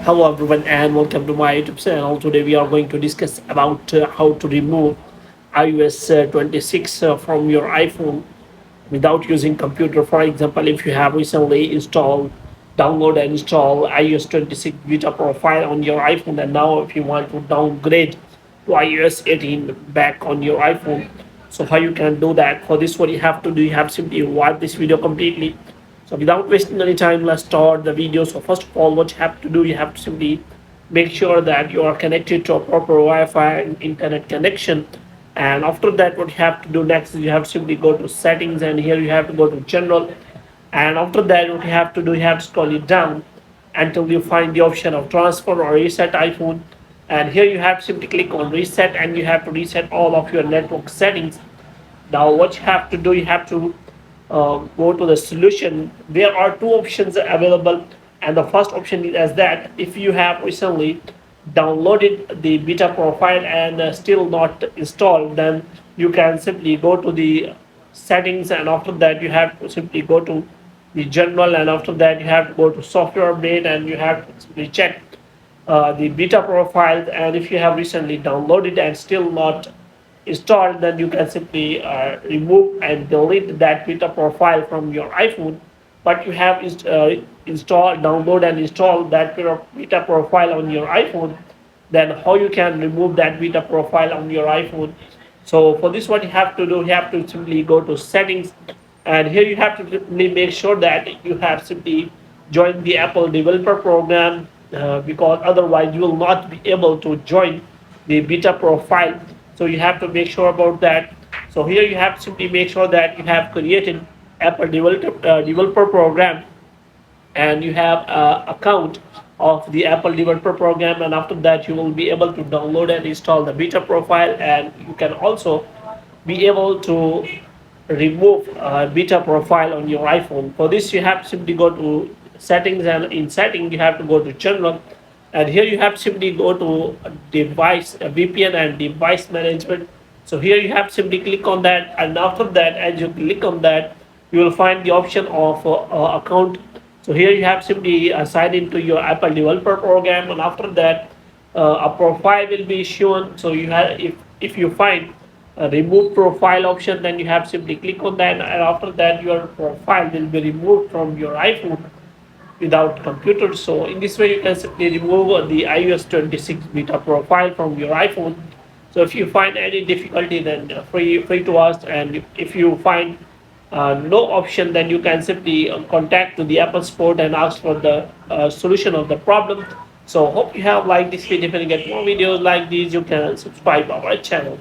Hello everyone and welcome to my YouTube channel. Today we are going to discuss about how to remove iOS 26 from your iPhone without using computer. For example, if you have recently download and install iOS 26 beta profile on your iPhone, and now if you want to downgrade to iOS 18 back on your iPhone, so how you can do that? For this, what you have to do, you have simply watch this video completely. So without wasting any time, let's start the video. So first of all, what you have to do, you have to simply make sure that you are connected to a proper Wi-Fi and internet connection. And after that, what you have to do next is you have to simply go to settings, and here you have to go to general. And after that, what you have to do, you have to scroll it down until you find the option of transfer or reset iPhone. And here you have to simply click on reset, and you have to reset all of your network settings. Now what you have to do, you have to go to the solution. There are two options available, and the first option is that if you have recently downloaded the beta profile and still not installed, then you can simply go to the settings, and after that you have to simply go to the general, and after that you have to go to software update, and you have to simply check the beta profile. And if you have recently downloaded and still not installed, then you can simply remove and delete that beta profile from your iPhone. But you have download and install that beta profile on your iPhone, then how you can remove that beta profile on your iPhone? So for this, what you have to do, you have to simply go to settings, and here you have to simply make sure that you have simply joined the Apple developer program, because otherwise you will not be able to join the beta profile. So you have to make sure about that. So here you have to simply make sure that you have created Apple developer program, and you have account of the Apple developer program, and after that you will be able to download and install the beta profile, and you can also be able to remove beta profile on your iPhone. For this, you have to simply go to settings, and in settings you have to go to general, and here you have to simply go to device VPN and device management. So here you have to simply click on that, and after that, as you click on that, you will find the option of account. So here you have simply sign into your Apple developer program, and after that a profile will be shown. So you have, if you find a remove profile option, then you have simply click on that, and after that your profile will be removed from your iPhone without computer. So in this way you can simply remove the iOS 26 beta profile from your iPhone. So if you find any difficulty, then free to ask, and if you find no option, then you can simply contact to the Apple support and ask for the solution of the problem. So hope you have liked this video. If you get more videos like these, you can subscribe our channel.